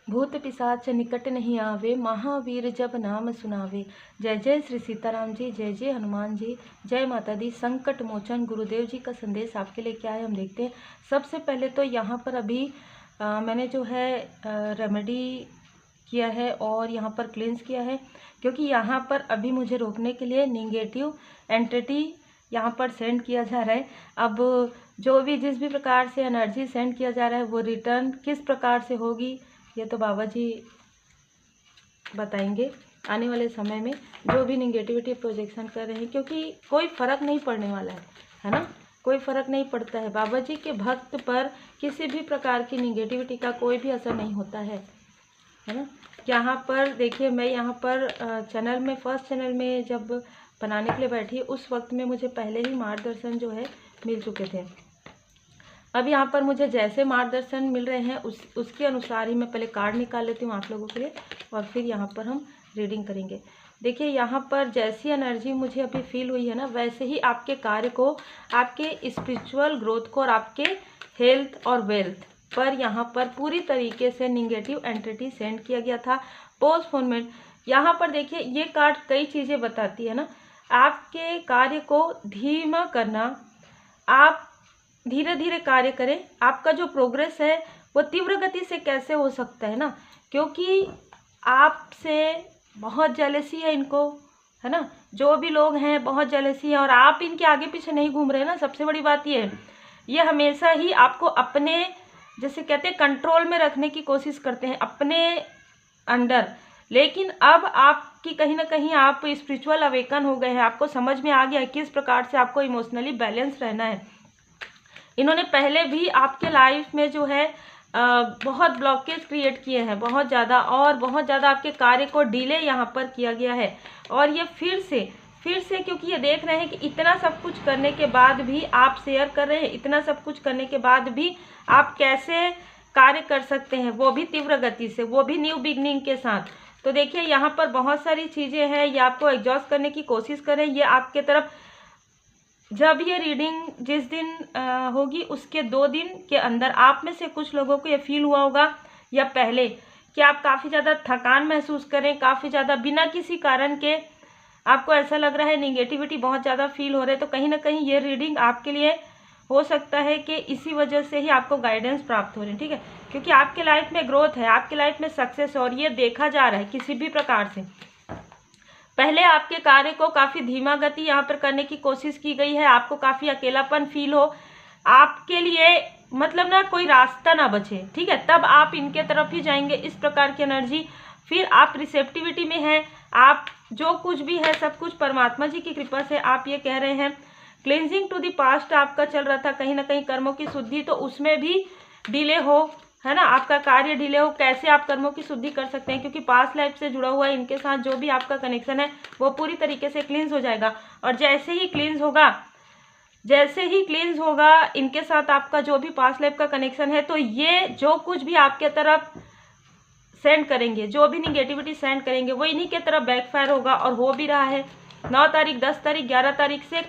भूत पिशाच निकट नहीं आवे, महावीर जब नाम सुनावे। जय जय श्री सीताराम जी, जय जय हनुमान जी, जय माता दी। संकट मोचन गुरुदेव जी का संदेश आपके लिए क्या है हम देखते हैं। सबसे पहले तो यहाँ पर अभी मैंने जो है रेमेडी किया है और यहाँ पर क्लींस किया है, क्योंकि यहाँ पर अभी मुझे रोकने के लिए नेगेटिव एंटिटी यहाँ पर सेंड किया जा रहा है। अब जो भी जिस भी प्रकार से एनर्जी सेंड किया जा रहा है वो रिटर्न किस प्रकार से होगी ये तो बाबा जी बताएंगे आने वाले समय में। जो भी निगेटिविटी प्रोजेक्शन कर रहे हैं, क्योंकि कोई फ़र्क नहीं पड़ने वाला है ना, कोई फ़र्क नहीं पड़ता है। बाबा जी के भक्त पर किसी भी प्रकार की निगेटिविटी का कोई भी असर नहीं होता है ना। यहाँ पर देखिए, मैं यहाँ पर चैनल में फर्स्ट चैनल में जब बनाने के लिए बैठी उस वक्त में मुझे पहले ही मार्गदर्शन जो है मिल चुके थे। अब यहाँ पर मुझे जैसे मार्गदर्शन मिल रहे हैं उसके अनुसार ही मैं पहले कार्ड निकाल लेती हूँ आप लोगों के लिए और फिर यहाँ पर हम रीडिंग करेंगे। देखिए, यहाँ पर जैसी एनर्जी मुझे अभी फील हुई है ना, वैसे ही आपके कार्य को, आपके स्पिरिचुअल ग्रोथ को और आपके हेल्थ और वेल्थ पर यहाँ पर पूरी तरीके से निगेटिव एंटिटी सेंड किया गया था। पोस्टपोनमेंट, यहाँ पर देखिए ये कार्ड कई चीज़ें बताती है ना। आपके कार्य को धीमा करना, आप धीरे धीरे कार्य करें। आपका जो प्रोग्रेस है वो तीव्र गति से कैसे हो सकता है ना, क्योंकि आपसे बहुत जेलसी है इनको, है ना। जो भी लोग हैं बहुत जेलसी है और आप इनके आगे पीछे नहीं घूम रहे ना। सबसे बड़ी बात ये हमेशा ही आपको अपने, जैसे कहते हैं, कंट्रोल में रखने की कोशिश करते हैं अपने अंडर। लेकिन अब आपकी कहीं ना कहीं आप स्पिरिचुअल अवेकन हो गए हैं, आपको समझ में आ गया है किस प्रकार से आपको इमोशनली बैलेंस रहना है। इन्होंने पहले भी आपके लाइफ में जो है बहुत ब्लॉकेज क्रिएट किए हैं, बहुत ज़्यादा, और बहुत ज़्यादा आपके कार्य को डिले यहाँ पर किया गया है। और ये फिर से क्योंकि ये देख रहे हैं कि इतना सब कुछ करने के बाद भी आप शेयर कर रहे हैं, इतना सब कुछ करने के बाद भी आप कैसे कार्य कर सकते हैं, वो भी तीव्र गति से, वो भी न्यू बिगनिंग के साथ। तो देखिए, यहाँ पर बहुत सारी चीज़ें हैं, ये आपको एग्जॉस्ट करने की कोशिश करें। ये आपके तरफ, जब ये रीडिंग जिस दिन होगी उसके 2 दिन के अंदर आप में से कुछ लोगों को ये फील हुआ होगा या पहले कि आप काफ़ी ज़्यादा थकान महसूस करें, काफ़ी ज़्यादा बिना किसी कारण के आपको ऐसा लग रहा है निगेटिविटी बहुत ज़्यादा फील हो रहा है। तो कहीं ना कहीं ये रीडिंग आपके लिए हो सकता है कि इसी वजह से ही आपको गाइडेंस प्राप्त हो रही है, ठीक है। क्योंकि आपके लाइफ में ग्रोथ है, आपके लाइफ में सक्सेस, और ये देखा जा रहा है किसी भी प्रकार से। पहले आपके कार्य को काफ़ी धीमा गति यहाँ पर करने की कोशिश की गई है, आपको काफ़ी अकेलापन फील हो, आपके लिए मतलब ना कोई रास्ता ना बचे, ठीक है, तब आप इनके तरफ ही जाएंगे, इस प्रकार की एनर्जी। फिर आप रिसेप्टिविटी में हैं, आप जो कुछ भी है सब कुछ परमात्मा जी की कृपा से आप ये कह रहे हैं। क्लेंजिंग टू द पास्ट आपका चल रहा था, कहीं ना कहीं कर्मों की शुद्धि, तो उसमें भी डिले हो, है ना, आपका कार्य डिले हो। कैसे आप कर्मों की शुद्धि कर सकते हैं, क्योंकि पास्ट लाइफ से जुड़ा हुआ है, इनके साथ जो भी आपका कनेक्शन है वो पूरी तरीके से क्लींस हो जाएगा। और जैसे ही क्लींस होगा इनके साथ आपका जो भी पास्ट लाइफ का कनेक्शन है, तो ये जो कुछ भी आपके तरफ सेंड करेंगे, जो भी निगेटिविटी सेंड करेंगे, वो इन्हीं के तरफ बैकफायर होगा, और हो भी रहा है। 9 तारीख, 10 तारीख, 11 तारीख से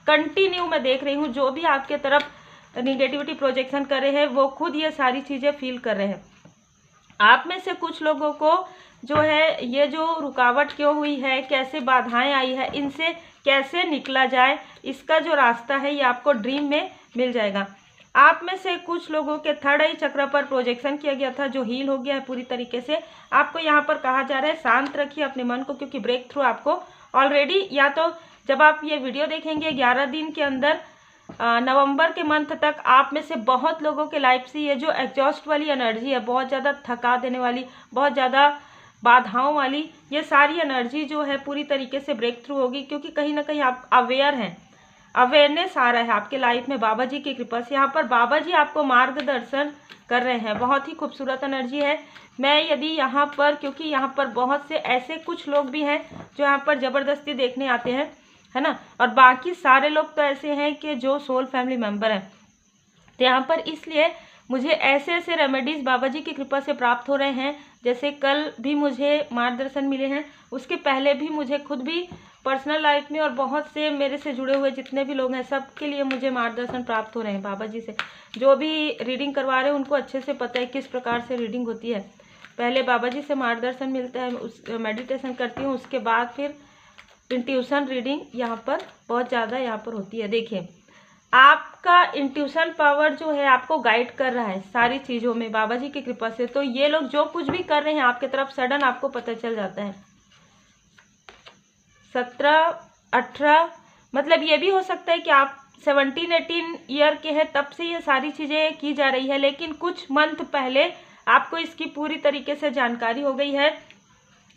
कंटिन्यू मैं देख रही हूँ जो भी आपके तरफ निगेटिविटी प्रोजेक्शन कर रहे हैं वो खुद ये सारी चीज़ें फील कर रहे हैं। आप में से कुछ लोगों को जो है ये जो रुकावट क्यों हुई है, कैसे बाधाएं आई है, इनसे कैसे निकला जाए, इसका जो रास्ता है ये आपको ड्रीम में मिल जाएगा। आप में से कुछ लोगों के थर्ड आई चक्र पर प्रोजेक्शन किया गया था जो हील हो गया है पूरी तरीके से। आपको यहाँ पर कहा जा रहा है शांत रखिए अपने मन को, क्योंकि ब्रेक थ्रू आपको ऑलरेडी, या तो जब आप ये वीडियो देखेंगे 11 दिन के अंदर नवंबर के मंथ तक आप में से बहुत लोगों के लाइफ से ये जो एग्जॉस्ट वाली एनर्जी है, बहुत ज़्यादा थका देने वाली, बहुत ज़्यादा बाधाओं वाली, ये सारी एनर्जी जो है पूरी तरीके से ब्रेक थ्रू होगी, क्योंकि कहीं ना कहीं आप अवेयर हैं, अवेयरनेस आ रहा है आपके लाइफ में बाबा जी की कृपा से। यहाँ पर बाबा जी आपको मार्गदर्शन कर रहे हैं, बहुत ही खूबसूरत एनर्जी है। मैं यदि यहाँ पर, क्योंकि यहाँ पर बहुत से ऐसे कुछ लोग भी हैं जो यहाँ पर ज़बरदस्ती देखने आते हैं, है ना, और बाकी सारे लोग तो ऐसे हैं कि जो सोल फैमिली मेंबर हैं। तो यहाँ पर इसलिए मुझे ऐसे रेमेडीज़ बाबा जी की कृपा से प्राप्त हो रहे हैं। जैसे कल भी मुझे मार्गदर्शन मिले हैं, उसके पहले भी मुझे खुद भी पर्सनल लाइफ में और बहुत से मेरे से जुड़े हुए जितने भी लोग हैं सबके लिए मुझे मार्गदर्शन प्राप्त हो रहे हैं बाबा जी से। जो भी रीडिंग करवा रहे हैं उनको अच्छे से पता है किस प्रकार से रीडिंग होती है। पहले बाबा जी से मार्गदर्शन मिलता है, उस मेडिटेशन करती हूँ, उसके बाद फिर इंट्यूशन रीडिंग यहाँ पर बहुत ज़्यादा यहाँ पर होती है। देखिए आपका इंट्यूशन पावर जो है आपको गाइड कर रहा है सारी चीज़ों में बाबा जी की कृपा से। तो ये लोग जो कुछ भी कर रहे हैं आपकी तरफ सडन आपको पता चल जाता है। 17, 18 मतलब ये भी हो सकता है कि आप 17, 18 ईयर के हैं तब से ये सारी चीज़ें की जा रही है, लेकिन कुछ मंथ पहले आपको इसकी पूरी तरीके से जानकारी हो गई है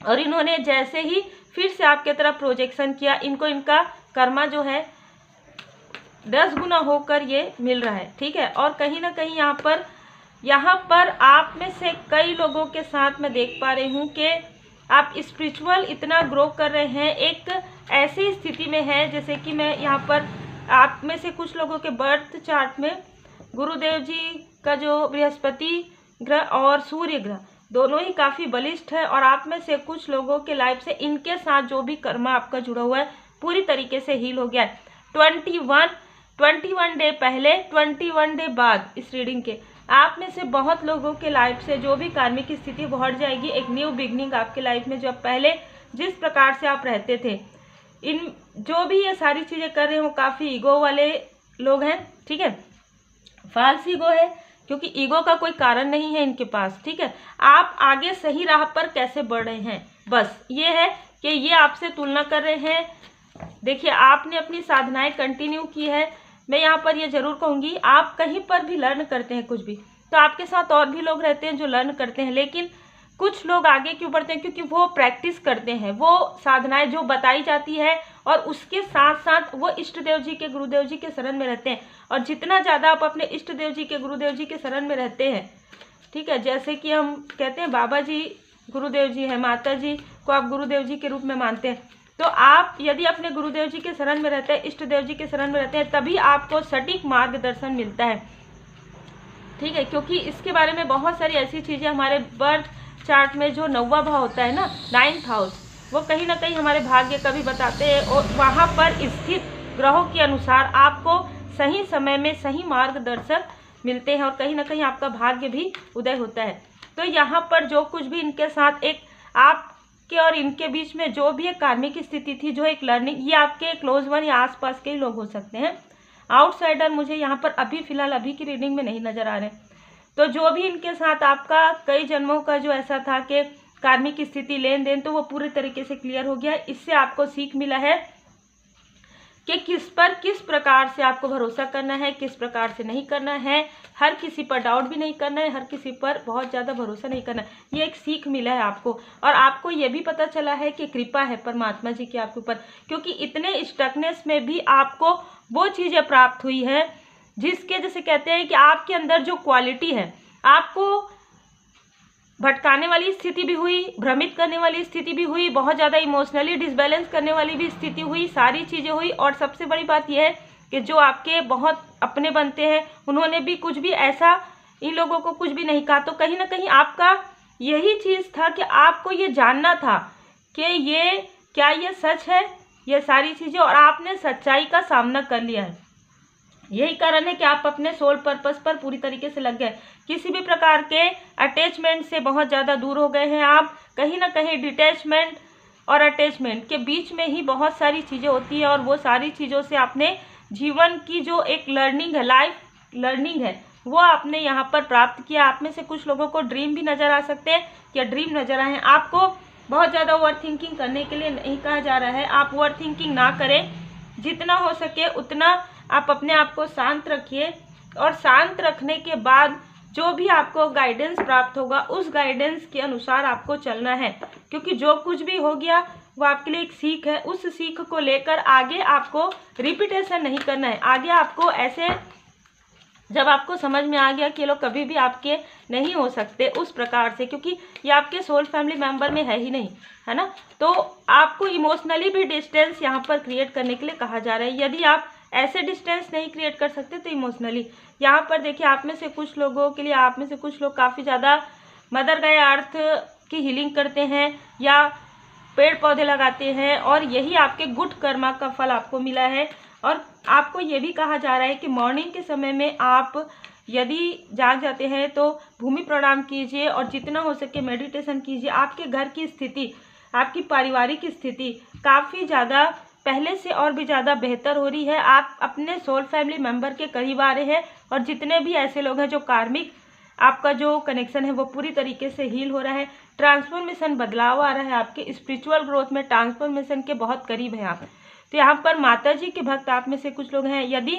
और इन्होंने जैसे ही फिर से आपके तरफ प्रोजेक्शन किया, इनको इनका कर्मा जो है 10 गुना होकर ये मिल रहा है। ठीक है, और कहीं ना कहीं यहाँ पर आप में से कई लोगों के साथ मैं देख पा रही हूँ कि आप स्पिरिचुअल इतना ग्रो कर रहे हैं, एक ऐसी स्थिति में है जैसे कि मैं यहाँ पर आप में से कुछ लोगों के बर्थ चार्ट में गुरुदेव जी का जो बृहस्पति ग्रह और सूर्य ग्रह दोनों ही काफ़ी बलिष्ठ है और आप में से कुछ लोगों के लाइफ से इनके साथ जो भी कर्मा आपका जुड़ा हुआ है पूरी तरीके से हील हो गया है। 21 डे पहले 21 डे बाद इस रीडिंग के आप में से बहुत लोगों के लाइफ से जो भी कार्मिक स्थिति वो हट जाएगी। एक न्यू बिगनिंग आपके लाइफ में, जो पहले जिस प्रकार से आप रहते थे, इन जो भी ये सारी चीज़ें कर रहे हैं वो काफ़ी ईगो वाले लोग हैं। ठीक है, फाल्स ईगो है क्योंकि ईगो का कोई कारण नहीं है इनके पास। ठीक है, आप आगे सही राह पर कैसे बढ़ रहे हैं, बस ये है कि ये आपसे तुलना कर रहे हैं। देखिए आपने अपनी साधनाएं कंटिन्यू की है। मैं यहाँ पर ये जरूर कहूँगी, आप कहीं पर भी लर्न करते हैं कुछ भी तो आपके साथ और भी लोग रहते हैं जो लर्न करते हैं, लेकिन कुछ लोग आगे क्यों बढ़ते हैं, क्योंकि वो प्रैक्टिस करते हैं, वो साधनाएं जो बताई जाती है और उसके साथ साथ वो इष्ट देव जी के गुरुदेव जी के शरण में रहते हैं। और जितना ज़्यादा आप अपने इष्ट देव जी के गुरुदेव जी के शरण में रहते हैं, ठीक है, जैसे कि हम कहते हैं बाबा जी गुरुदेव जी हैं, माता जी को आप गुरुदेव जी के रूप में मानते हैं, तो आप यदि अपने गुरुदेव जी के शरण में रहते हैं, इष्ट देव जी के शरण में रहते हैं, तभी आपको सटीक मार्गदर्शन मिलता है। ठीक है, क्योंकि इसके बारे में बहुत सारी ऐसी चीज़ें हमारे बर्थ चार्ट में जो 9वां भाव होता है ना, 9th हाउस, वो कहीं ना कहीं हमारे भाग्य का भी बताते हैं और वहाँ पर स्थित ग्रहों के अनुसार आपको सही समय में सही मार्गदर्शन मिलते हैं और कहीं ना कहीं आपका भाग्य भी उदय होता है। तो यहाँ पर जो कुछ भी इनके साथ एक आपके और इनके बीच में जो भी एक कार्मिक स्थिति थी, जो एक लर्निंग, ये आपके क्लोज वन या आसपास के ही लोग हो सकते हैं। आउटसाइडर मुझे यहाँ पर अभी फिलहाल अभी की रीडिंग में नहीं नजर आ रहे। तो जो भी इनके साथ आपका कई जन्मों का जो ऐसा था कि कार्मिक स्थिति लेन देन, तो वो पूरी तरीके से क्लियर हो गया। इससे आपको सीख मिला है कि किस प्रकार से आपको भरोसा करना है, किस प्रकार से नहीं करना है, हर किसी पर डाउट भी नहीं करना है, हर किसी पर बहुत ज़्यादा भरोसा नहीं करना है। ये एक सीख मिला है आपको और आपको ये भी पता चला है कि कृपा है परमात्मा जी की आपके ऊपर, क्योंकि इतने स्टकनेस में भी आपको वो चीज़ें प्राप्त हुई है जिसके, जैसे कहते हैं कि आपके अंदर जो क्वालिटी है, आपको भटकाने वाली स्थिति भी हुई, भ्रमित करने वाली स्थिति भी हुई, बहुत ज़्यादा इमोशनली डिसबैलेंस करने वाली भी स्थिति हुई, सारी चीज़ें हुई। और सबसे बड़ी बात यह है कि जो आपके बहुत अपने बनते हैं, उन्होंने भी कुछ भी ऐसा इन लोगों को कुछ भी नहीं कहा। तो कहीं ना कहीं आपका यही चीज़ था कि आपको ये जानना था कि ये क्या ये सच है, ये सारी चीज़ें, और आपने सच्चाई का सामना कर लिया है। यही कारण है कि आप अपने सोल पर्पस पर पूरी तरीके से लग गए। किसी भी प्रकार के अटैचमेंट से बहुत ज़्यादा दूर हो गए हैं आप। कहीं ना कहीं डिटैचमेंट और अटैचमेंट के बीच में ही बहुत सारी चीज़ें होती है और वो सारी चीज़ों से आपने जीवन की जो एक लर्निंग है, लाइफ लर्निंग है, वो आपने यहाँ पर प्राप्त किया। आप में से कुछ लोगों को ड्रीम भी नज़र आ सकते हैं या ड्रीम नज़र आए हैं। आपको बहुत ज़्यादा ओवर थिंकिंग करने के लिए नहीं कहा जा रहा है, आप ओवर थिंकिंग ना करें, जितना हो सके उतना आप अपने आप को शांत रखिए और शांत रखने के बाद जो भी आपको गाइडेंस प्राप्त होगा उस गाइडेंस के अनुसार आपको चलना है, क्योंकि जो कुछ भी हो गया वो आपके लिए एक सीख है। उस सीख को लेकर आगे आपको रिपीटेशन नहीं करना है। आगे आपको ऐसे, जब आपको समझ में आ गया कि लोग कभी भी आपके नहीं हो सकते उस प्रकार से, क्योंकि ये आपके सोल फैमिली मेंबर में है ही नहीं, है ना, तो आपको इमोशनली भी डिस्टेंस यहाँ पर क्रिएट करने के लिए कहा जा रहा है। यदि आप ऐसे डिस्टेंस नहीं क्रिएट कर सकते तो इमोशनली यहाँ पर देखिए, आप में से कुछ लोगों के लिए, आप में से कुछ लोग काफ़ी ज़्यादा मदर गाय अर्थ की हीलिंग करते हैं या पेड़ पौधे लगाते हैं और यही आपके गुड कर्मा का फल आपको मिला है। और आपको ये भी कहा जा रहा है कि मॉर्निंग के समय में आप यदि जाग जाते हैं तो भूमि प्रणाम कीजिए और जितना हो सके मेडिटेशन कीजिए। आपके घर की स्थिति, आपकी पारिवारिक स्थिति काफ़ी ज़्यादा पहले से और भी ज़्यादा बेहतर हो रही है। आप अपने सोल फैमिली मेंबर के करीब आ रहे हैं और जितने भी ऐसे लोग हैं जो कार्मिक आपका जो कनेक्शन है वो पूरी तरीके से हील हो रहा है। ट्रांसफॉर्मेशन, बदलाव आ रहा है, आपके स्पिरिचुअल ग्रोथ में ट्रांसफॉर्मेशन के बहुत करीब हैं आप। तो यहाँ पर माता जी के भक्त आप में से कुछ लोग हैं। यदि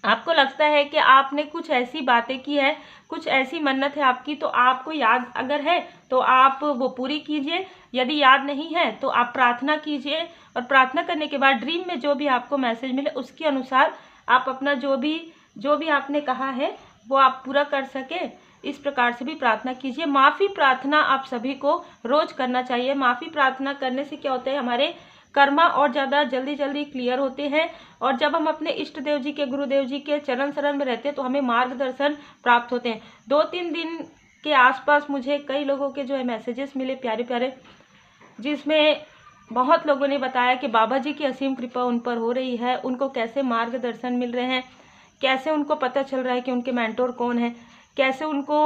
आपको लगता है कि आपने कुछ ऐसी बातें की है, कुछ ऐसी मन्नत है आपकी, तो आपको याद अगर है तो आप वो पूरी कीजिए। यदि याद नहीं है तो आप प्रार्थना कीजिए और प्रार्थना करने के बाद ड्रीम में जो भी आपको मैसेज मिले उसके अनुसार आप अपना जो भी आपने कहा है वो आप पूरा कर सके, इस प्रकार से भी प्रार्थना कीजिए। माफ़ी प्रार्थना आप सभी को रोज करना चाहिए। माफ़ी प्रार्थना करने से क्या होता है, हमारे कर्मा और ज़्यादा जल्दी क्लियर होते हैं और जब हम अपने इष्ट देव जी के, गुरुदेव जी के चरण शरण में रहते हैं तो हमें मार्गदर्शन प्राप्त होते हैं। 2-3 दिन के आसपास मुझे कई लोगों के जो है मैसेजेस मिले प्यारे प्यारे, जिसमें बहुत लोगों ने बताया कि बाबा जी की असीम कृपा उन पर हो रही है, उनको कैसे मार्गदर्शन मिल रहे हैं, कैसे उनको पता चल रहा है कि उनके मेंटोर कौन है, कैसे उनको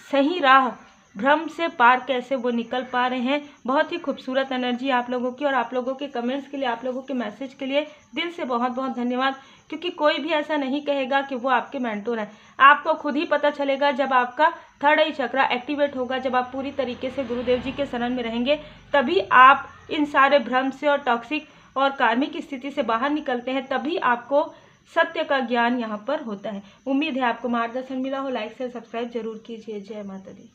सही राह, भ्रम से पार कैसे वो निकल पा रहे हैं। बहुत ही खूबसूरत एनर्जी आप लोगों की, और आप लोगों के कमेंट्स के लिए, आप लोगों के मैसेज के लिए दिल से बहुत बहुत धन्यवाद। क्योंकि कोई भी ऐसा नहीं कहेगा कि वो आपके मेंटोर हैं। आपको खुद ही पता चलेगा जब आपका थर्ड आई चक्रा एक्टिवेट होगा, जब आप पूरी तरीके से गुरुदेव जी के शरण में रहेंगे, तभी आप इन सारे भ्रम से और टॉक्सिक और कार्मिक स्थिति से बाहर निकलते हैं, तभी आपको सत्य का ज्ञान यहाँ पर होता है। उम्मीद है आपको मार्गदर्शन मिला हो। लाइक शेयर सब्सक्राइब जरूर कीजिए। जय माता दी।